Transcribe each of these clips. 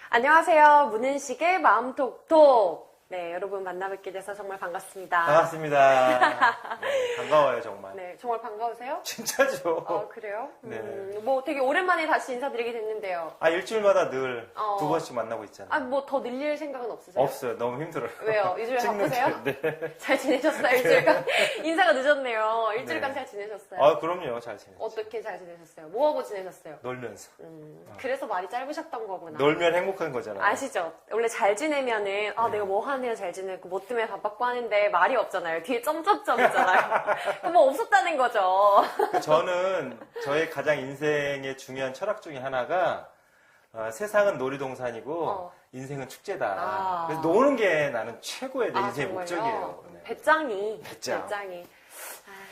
안녕하세요. 문은식의 마음톡톡. 네, 여러분 만나뵙게 돼서 정말 반갑습니다. 반갑습니다. 네, 반가워요, 정말. 네, 정말 반가우세요? 진짜죠. 그래요? 네. 뭐 되게 오랜만에 다시 인사드리게 됐는데요. 일주일마다 늘 두 번씩 만나고 있잖아요. 뭐 더 늘릴 생각은 없으세요? 없어요. 너무 힘들어요. 왜요? 요즘에 바쁘세요? 네. 잘 지내셨어요? 일주일간? 인사가 늦었네요. 일주일간 네. 잘 지내셨어요? 그럼요. 잘 지내죠. 어떻게 잘 지내셨어요? 뭐 하고 지내셨어요? 놀면서. 그래서 말이 짧으셨던 거구나. 놀면 행복한 거잖아요. 아시죠? 원래 잘 지내면은 내가 뭐 하네요 잘 지내고 뭐 때문에 바빴고 하는데 말이 없잖아요. 뒤에 점점점 있잖아요. 그럼 뭐 없었다는 거죠. 저는 저의 가장 인생의 중요한 철학 중에 하나가 세상은 놀이동산이고 인생은 축제다. 그래서 노는 게 나는 최고의 내 인생의 정말요? 목적이에요. 네. 배짱이. 배짱. 배짱이.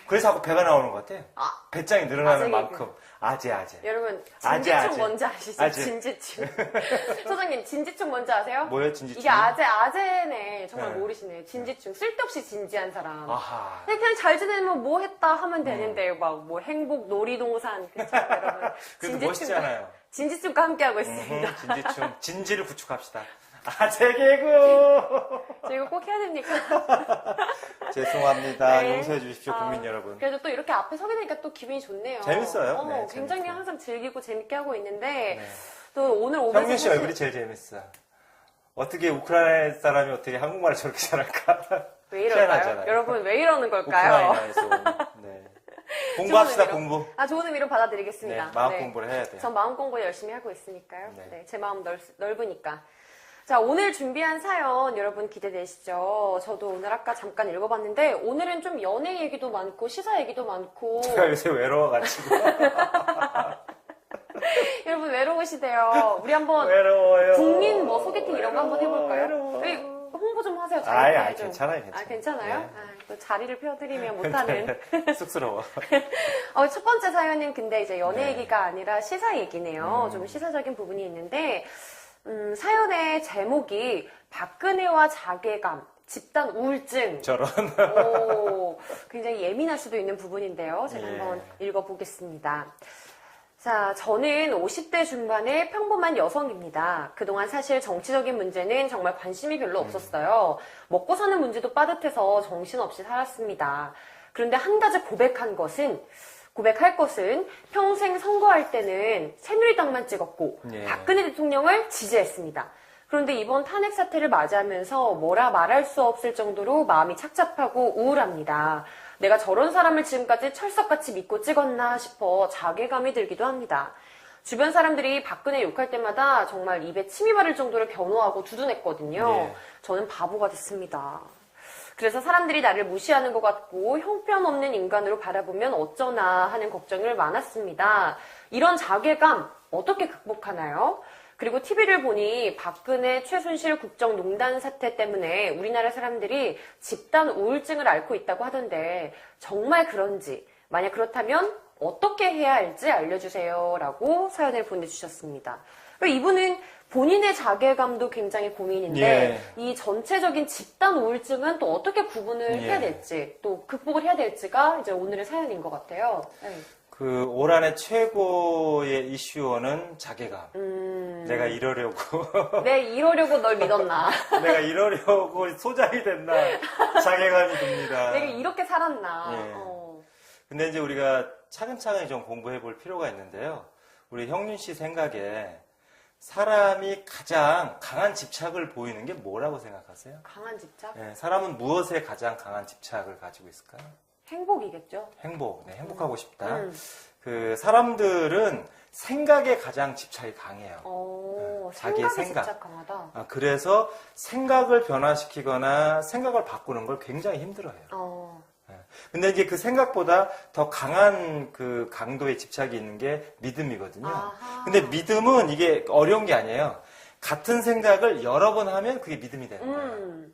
그래서 자꾸 배가 나오는 것 같아. 배짱이 늘어나는 아재 만큼. 아재. 여러분, 아재. 진지충 뭔지 아시죠? 아재. 진지충. 소장님, 진지충 뭔지 아세요? 뭐예요, 진지충? 이게 아재네. 정말 네. 모르시네요. 진지충. 쓸데없이 진지한 사람. 아하. 그냥 잘 지내면 뭐 했다 하면 되는데, 막 뭐 행복, 놀이동산. 그쵸, 여러분. 그래도 멋있잖아요. 진지충과 함께하고 있습니다. 진지충. 진지를 구축합시다. 아재 개그! 저 이거 꼭 해야 됩니까? 죄송합니다. 네. 용서해 주십시오, 국민 여러분. 그래도 또 이렇게 앞에 서게 되니까 또 기분이 좋네요. 재밌어요. 네, 굉장히 재밌어요. 항상 즐기고 재밌게 하고 있는데, 네. 또 오늘 오면서. 형민 씨 얼굴이 제일 재밌어. 어떻게 우크라이나 사람이 어떻게 한국말을 저렇게 잘할까? 왜 이럴까요? 희한하잖아요. 여러분, 왜 이러는 걸까요? 우크라이나에서. 네. 공부합시다, 좋은 의미로. 공부. 좋은 의미로 받아들이겠습니다. 네, 마음 공부를 해야 돼요. 전 마음 공부 열심히 하고 있으니까요. 네. 네, 제 마음 넓으니까. 자, 오늘 준비한 사연 여러분 기대되시죠? 저도 오늘 아까 잠깐 읽어봤는데 오늘은 좀 연애 얘기도 많고 시사 얘기도 많고 제가 요새 외로워가지고. 여러분 외로우시대요. 우리 한번 외로워요. 국민 뭐 소개팅 이런 거 한번 해볼까요? 외로워. 여기 홍보 좀 하세요. 아이, 좀. 괜찮아요. 괜찮아요? 네. 또 자리를 펴드리면 못하는. 쑥스러워. 첫 번째 사연은 근데 이제 연애 네. 얘기가 아니라 시사 얘기네요. 좀 시사적인 부분이 있는데, 사연의 제목이 박근혜와 자괴감, 집단 우울증. 저런. 굉장히 예민할 수도 있는 부분인데요. 제가 예. 한번 읽어보겠습니다. 자, 저는 50대 중반의 평범한 여성입니다. 그동안 사실 정치적인 문제는 정말 관심이 별로 없었어요. 먹고 사는 문제도 빠듯해서 정신없이 살았습니다. 그런데 한 가지 고백할 것은 평생 선거할 때는 새누리당만 찍었고 예. 박근혜 대통령을 지지했습니다. 그런데 이번 탄핵 사태를 맞이하면서 뭐라 말할 수 없을 정도로 마음이 착잡하고 우울합니다. 내가 저런 사람을 지금까지 철석같이 믿고 찍었나 싶어 자괴감이 들기도 합니다. 주변 사람들이 박근혜 욕할 때마다 정말 입에 침이 마를 정도로 변호하고 두둔했거든요. 예. 저는 바보가 됐습니다. 그래서 사람들이 나를 무시하는 것 같고 형편없는 인간으로 바라보면 어쩌나 하는 걱정을 많았습니다. 이런 자괴감 어떻게 극복하나요? 그리고 TV를 보니 박근혜 최순실 국정농단 사태 때문에 우리나라 사람들이 집단 우울증을 앓고 있다고 하던데 정말 그런지, 만약 그렇다면 어떻게 해야 할지 알려주세요 라고 사연을 보내주셨습니다. 이분은 본인의 자괴감도 굉장히 고민인데 예. 이 전체적인 집단 우울증은 또 어떻게 구분을 해야 될지 또 극복을 해야 될지가 이제 오늘의 사연인 것 같아요. 네. 올 한해 최고의 이슈어는 자괴감. 내가 이러려고. 이러려고 널 믿었나. 내가 이러려고 소장이 됐나. 자괴감이 듭니다. 내가 이렇게 살았나. 예. 근데 이제 우리가 차근차근히 좀 공부해 볼 필요가 있는데요. 우리 형윤 씨 생각에 사람이 가장 강한 집착을 보이는 게 뭐라고 생각하세요? 강한 집착? 예, 사람은 무엇에 가장 강한 집착을 가지고 있을까요? 행복이겠죠. 행복, 네, 행복하고 싶다. 그 사람들은 생각에 가장 집착이 강해요. 자기의 생각에 생각. 집착 강하다. 그래서 생각을 변화시키거나 생각을 바꾸는 걸 굉장히 힘들어해요. 근데 이제 그 생각보다 더 강한 그 강도의 집착이 있는 게 믿음이거든요. 아하. 근데 믿음은 이게 어려운 게 아니에요. 같은 생각을 여러 번 하면 그게 믿음이 되는 거예요.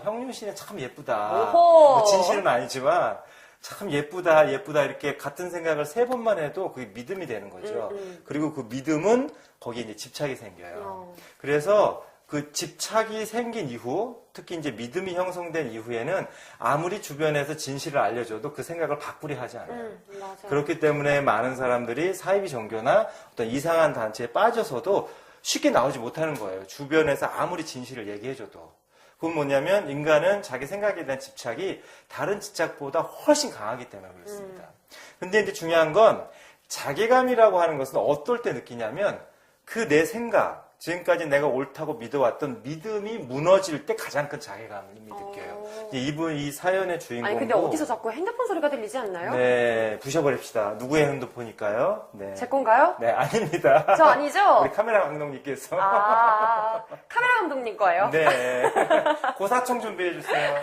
형윤 씨는 참 예쁘다. 오호. 뭐 진실은 아니지만 참 예쁘다 이렇게 같은 생각을 3번만 해도 그게 믿음이 되는 거죠. 그리고 그 믿음은 거기에 이제 집착이 생겨요. 그래서 그 집착이 생긴 이후, 특히 이제 믿음이 형성된 이후에는 아무리 주변에서 진실을 알려줘도 그 생각을 바꾸려 하지 않아요. 맞아요. 그렇기 때문에 많은 사람들이 사이비 종교나 어떤 이상한 단체에 빠져서도 쉽게 나오지 못하는 거예요. 주변에서 아무리 진실을 얘기해줘도. 그건 뭐냐면 인간은 자기 생각에 대한 집착이 다른 집착보다 훨씬 강하기 때문에 그렇습니다. 근데 이제 중요한 건 자괴감이라고 하는 것은 어떨 때 느끼냐면 그 내 생각, 지금까지 내가 옳다고 믿어왔던 믿음이 무너질 때 가장 큰 자괴감을 느껴요. 이 사연의 주인공도. 아니 근데 어디서 자꾸 핸드폰 소리가 들리지 않나요? 네, 부셔버립시다. 누구의 핸드폰일까요? 네. 제 건가요? 네, 아닙니다. 저 아니죠? 우리 카메라 감독님께서. 카메라 감독님 거예요? 네. 고사총 준비해주세요.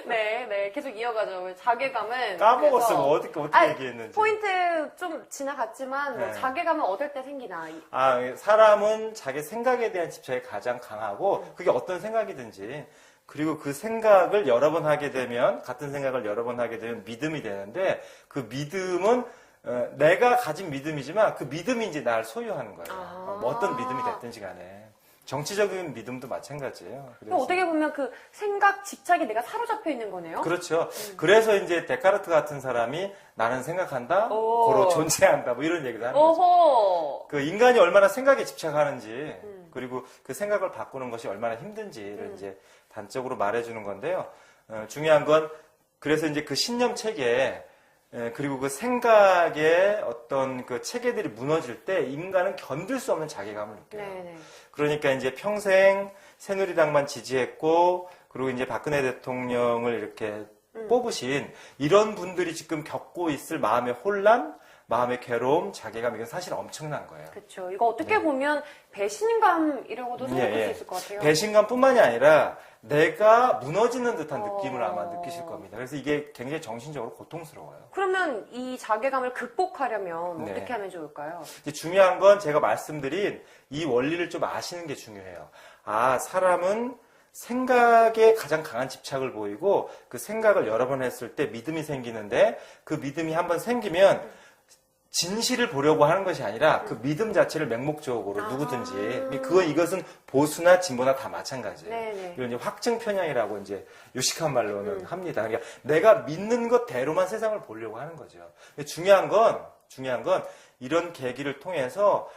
네, 계속 이어가죠. 자괴감은. 까먹었어. 그래서- 뭐 어떻게 얘기했는지. 포인트 좀 지나갔지만, 뭐 네. 자괴감은 얻을 때 생기나. 사람은 자기 생각에 대한 집착이 가장 강하고, 그게 어떤 생각이든지, 그리고 그 생각을 여러 번 하게 되면, 같은 생각을 여러 번 하게 되면 믿음이 되는데, 그 믿음은 내가 가진 믿음이지만, 그 믿음이 이제 날 소유하는 거예요. 뭐 어떤 믿음이 됐든지 간에. 정치적인 믿음도 마찬가지예요. 그럼 어떻게 보면 그 생각, 집착이 내가 사로잡혀 있는 거네요? 그렇죠. 그래서 이제 데카르트 같은 사람이 나는 생각한다, 고로 존재한다, 뭐 이런 얘기도 하는 거죠. 오호. 그 인간이 얼마나 생각에 집착하는지, 그리고 그 생각을 바꾸는 것이 얼마나 힘든지를 이제 단적으로 말해주는 건데요. 중요한 건 그래서 이제 그 신념 체계, 그리고 그 생각의 어떤 그 체계들이 무너질 때 인간은 견딜 수 없는 자괴감을 느껴요. 네네. 그러니까 이제 평생 새누리당만 지지했고, 그리고 이제 박근혜 대통령을 이렇게 뽑으신 이런 분들이 지금 겪고 있을 마음의 혼란, 마음의 괴로움, 자괴감, 이건 사실 엄청난 거예요. 그렇죠. 이거 어떻게 보면 배신감이라고도 생각할 수 있을 것 같아요. 배신감뿐만이 아니라 내가 무너지는 듯한 느낌을 아마 느끼실 겁니다. 그래서 이게 굉장히 정신적으로 고통스러워요. 그러면 이 자괴감을 극복하려면 네. 어떻게 하면 좋을까요? 이제 중요한 건 제가 말씀드린 이 원리를 좀 아시는 게 중요해요. 사람은 생각에 가장 강한 집착을 보이고 그 생각을 여러 번 했을 때 믿음이 생기는데 그 믿음이 한번 생기면 진실을 보려고 하는 것이 아니라 그 믿음 자체를 맹목적으로 누구든지 이것은 보수나 진보나 다 마찬가지예요. 네네. 이걸 이제 확증 편향이라고 이제 유식한 말로는 합니다. 그러니까 내가 믿는 것대로만 세상을 보려고 하는 거죠. 근데 중요한 건 이런 계기를 통해서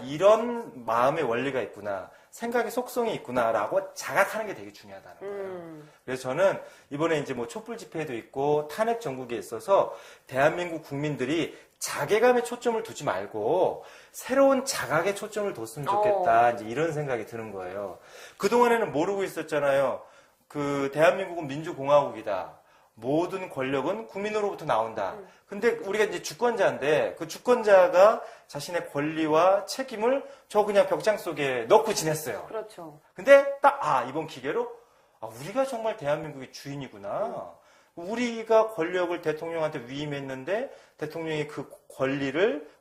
이런 마음의 원리가 있구나. 생각의 속성이 있구나라고 자각하는 게 되게 중요하다는 거예요. 그래서 저는 이번에 이제 뭐 촛불 집회도 있고 탄핵 정국에 있어서 대한민국 국민들이 자괴감에 초점을 두지 말고 새로운 자각에 초점을 뒀으면 좋겠다. 이제 이런 생각이 드는 거예요. 그동안에는 모르고 있었잖아요. 그 대한민국은 민주공화국이다. 모든 권력은 국민으로부터 나온다. 근데 우리가 이제 주권자인데 그 주권자가 자신의 권리와 책임을 그냥 벽장 속에 넣고 지냈어요. 그렇죠. 근데 딱 이번 기회로 우리가 정말 대한민국의 주인이구나. 우리가 권력을 대통령한테 위임했는데 대통령이 그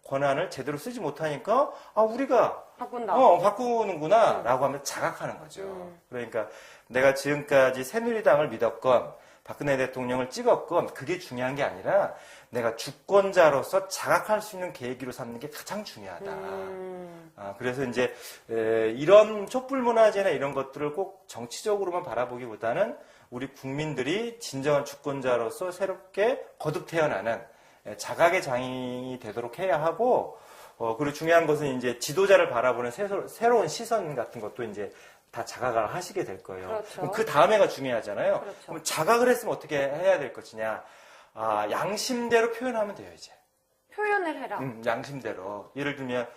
권한을 제대로 쓰지 못하니까 우리가 바꾼다. 바꾸는구나 라고 하면 자각하는 거죠. 그러니까 내가 지금까지 새누리당을 믿었건 박근혜 대통령을 찍었건 그게 중요한 게 아니라 내가 주권자로서 자각할 수 있는 계기로 삼는 게 가장 중요하다. 그래서 이제 이런 촛불문화제나 이런 것들을 꼭 정치적으로만 바라보기보다는 우리 국민들이 진정한 주권자로서 새롭게 거듭 태어나는 자각의 장인이 되도록 해야 하고, 그리고 중요한 것은 이제 지도자를 바라보는 새로운 시선 같은 것도 이제 다 자각을 하시게 될 거예요. 그렇죠. 그럼 그 다음에가 중요하잖아요. 그렇죠. 그럼 자각을 했으면 어떻게 해야 될 것이냐? 양심대로 표현하면 돼요, 이제. 표현을 해라. 양심대로. 예를 들면,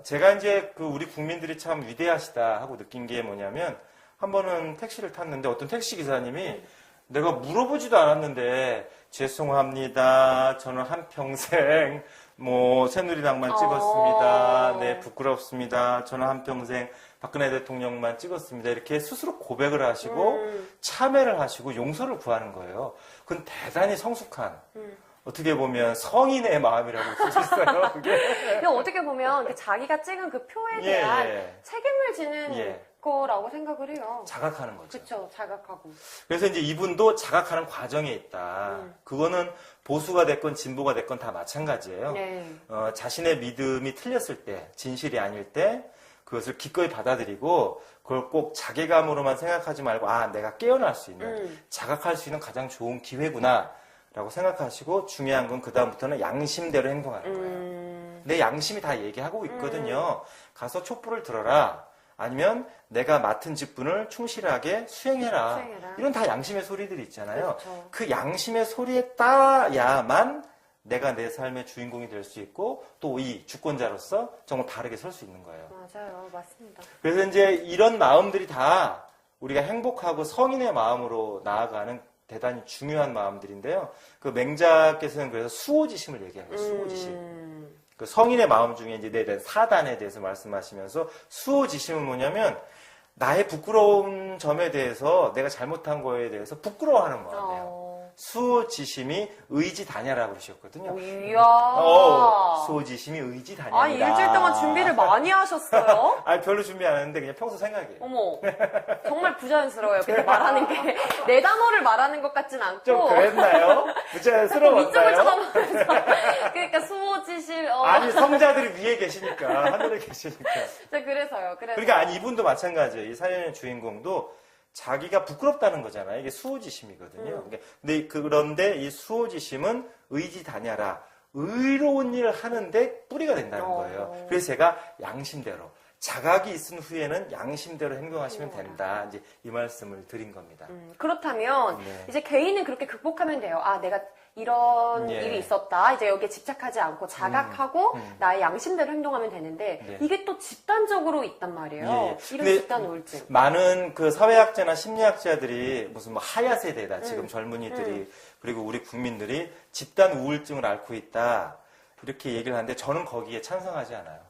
제가 이제 우리 국민들이 참 위대하시다 하고 느낀 게 뭐냐면, 한 번은 택시를 탔는데 어떤 택시 기사님이 내가 물어보지도 않았는데 죄송합니다. 저는 한평생 새누리당만 찍었습니다. 네, 부끄럽습니다. 저는 한평생 박근혜 대통령만 찍었습니다. 이렇게 스스로 고백을 하시고 참회를 하시고 용서를 구하는 거예요. 그건 대단히 성숙한 어떻게 보면 성인의 마음이라고 볼 수 있어요. 그게. 어떻게 보면 자기가 찍은 그 표에 대한 책임을 지는 거라고 생각을 해요. 자각하는 거죠. 그렇죠. 자각하고. 그래서 이제 이분도 자각하는 과정에 있다. 그거는 보수가 됐건 진보가 됐건 다 마찬가지예요. 네. 자신의 믿음이 틀렸을 때, 진실이 아닐 때 그것을 기꺼이 받아들이고 그걸 꼭 자괴감으로만 생각하지 말고 내가 깨어날 수 있는, 자각할 수 있는 가장 좋은 기회구나 라고 생각하시고 중요한 건 그다음부터는 양심대로 행동하는 거예요. 내 양심이 다 얘기하고 있거든요. 가서 촛불을 들어라. 아니면 내가 맡은 직분을 충실하게 수행해라. 이런 다 양심의 소리들이 있잖아요. 그렇죠. 그 양심의 소리에 따야만 내가 내 삶의 주인공이 될 수 있고 또 이 주권자로서 정말 바르게 설 수 있는 거예요. 맞아요. 맞습니다. 그래서 이제 이런 마음들이 다 우리가 행복하고 성인의 마음으로 나아가는 대단히 중요한 마음들인데요. 그 맹자께서는 그래서 수호지심을 얘기하는 거예요. 수호지심. 그 성인의 마음 중에 이제 내 사단에 대해서 말씀하시면서 수호지심은 뭐냐면 나의 부끄러운 점에 대해서 내가 잘못한 거에 대해서 부끄러워하는 마음이에요. 수호지심이 의지다냐라고 그러셨거든요. 이야. 수호지심이 의지다냐다. 아니, 일주일 동안 준비를 많이 하셨어요? 아니, 별로 준비 안 했는데 그냥 평소 생각이에요. 어머, 정말 부자연스러워요. 근데 말하는 게 내 단어를 말하는 것 같진 않고. 좀 그랬나요? 이쪽을 부자연스러웠나요? 쳐다보면서. 그러니까 수호지심. 아니, 성자들이 위에 계시니까, 하늘에 계시니까. 그래서요. 그러니까 아니, 이분도 마찬가지예요. 이 사연의 주인공도 자기가 부끄럽다는 거잖아요. 이게 수호지심이거든요. 그런데 이 수호지심은 의지다냐라. 의로운 일을 하는데 뿌리가 된다는 거예요. 그래서 제가 양심대로. 자각이 있은 후에는 양심대로 행동하시면 된다. 이제 이 말씀을 드린 겁니다. 그렇다면 네. 이제 개인은 그렇게 극복하면 돼요. 아, 내가 이런 예. 일이 있었다. 이제 여기에 집착하지 않고 자각하고 나의 양심대로 행동하면 되는데 네. 이게 또 집단적으로 있단 말이에요. 예, 예. 이런 근데 집단 우울증. 많은 그 사회학자나 심리학자들이 무슨 뭐 하야 세대다. 지금 젊은이들이 그리고 우리 국민들이 집단 우울증을 앓고 있다. 이렇게 얘기를 하는데 저는 거기에 찬성하지 않아요.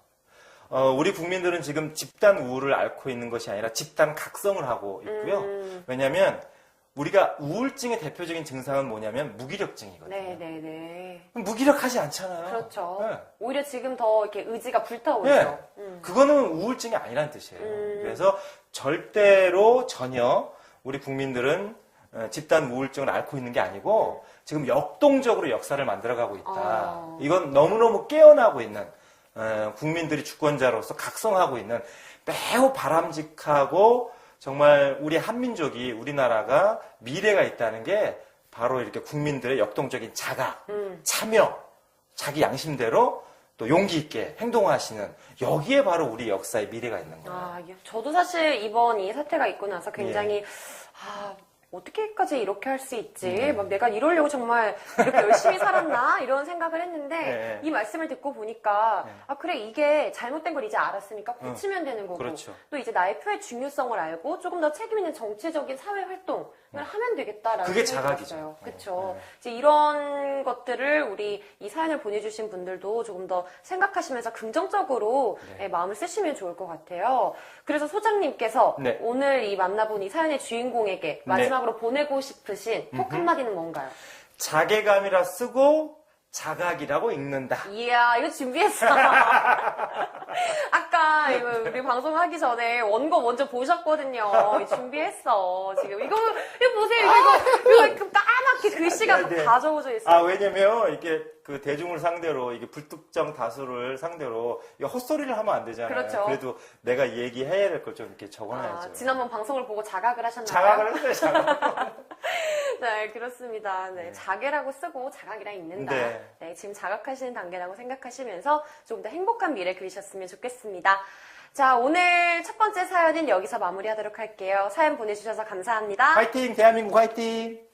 우리 국민들은 지금 집단 우울을 앓고 있는 것이 아니라 집단 각성을 하고 있고요. 왜냐하면 우리가 우울증의 대표적인 증상은 뭐냐면 무기력증이거든요. 네네네. 무기력하지 않잖아요. 그렇죠. 네. 오히려 지금 더 이렇게 의지가 불타오르죠. 네. 그거는 우울증이 아니란 뜻이에요. 그래서 절대로 전혀 우리 국민들은 집단 우울증을 앓고 있는 게 아니고 지금 역동적으로 역사를 만들어가고 있다. 이건 너무너무 깨어나고 있는 국민들이 주권자로서 각성하고 있는 매우 바람직하고 정말 우리 한민족이 우리나라가 미래가 있다는 게 바로 이렇게 국민들의 역동적인 자각, 참여, 자기 양심대로 또 용기 있게 행동하시는 여기에 바로 우리 역사의 미래가 있는 거예요. 아, 저도 사실 이번 이 사태가 있고 나서 굉장히 어떻게까지 이렇게 할 수 있지? 막 내가 이러려고 정말 이렇게 열심히 살았나? 이런 생각을 했는데 네. 이 말씀을 듣고 보니까 아 그래 이게 잘못된 걸 이제 알았으니까 고치면 되는 거고 그렇죠. 또 이제 나의 표의 중요성을 알고 조금 더 책임 있는 정치적인 사회 활동을 하면 되겠다라는 그게 생각이 자각이죠. 들었어요. 그렇죠. 이제 이런 것들을 우리 이 사연을 보내주신 분들도 조금 더 생각하시면서 긍정적으로 마음을 쓰시면 좋을 것 같아요. 그래서 소장님께서 네. 오늘 이 만나본 이 사연의 주인공에게 마지막으로 보내고 싶으신 톡 한마디는 뭔가요? 자괴감이라 쓰고 자각이라고 읽는다. 이야, 이거 준비했어. 아까 이거 우리 방송하기 전에 원고 먼저 보셨거든요. 준비했어. 지금 이거 보세요. 이거 까맣게 글씨가 네. 다 적어져 있어요. 왜냐면 이게 그 대중을 상대로 이게 불특정 다수를 상대로 이거 헛소리를 하면 안 되잖아요. 그렇죠. 그래도 내가 얘기해야 될 걸 좀 이렇게 적어놔야죠. 지난번 방송을 보고 자각을 하셨나요? 자각을 했어요, 자각. 네, 그렇습니다. 네, 자괴라고 쓰고 자각이라 읽는다. 네, 지금 자각하시는 단계라고 생각하시면서 조금 더 행복한 미래 그리셨으면 좋겠습니다. 자, 오늘 첫 번째 사연은 여기서 마무리하도록 할게요. 사연 보내주셔서 감사합니다. 화이팅! 대한민국 화이팅!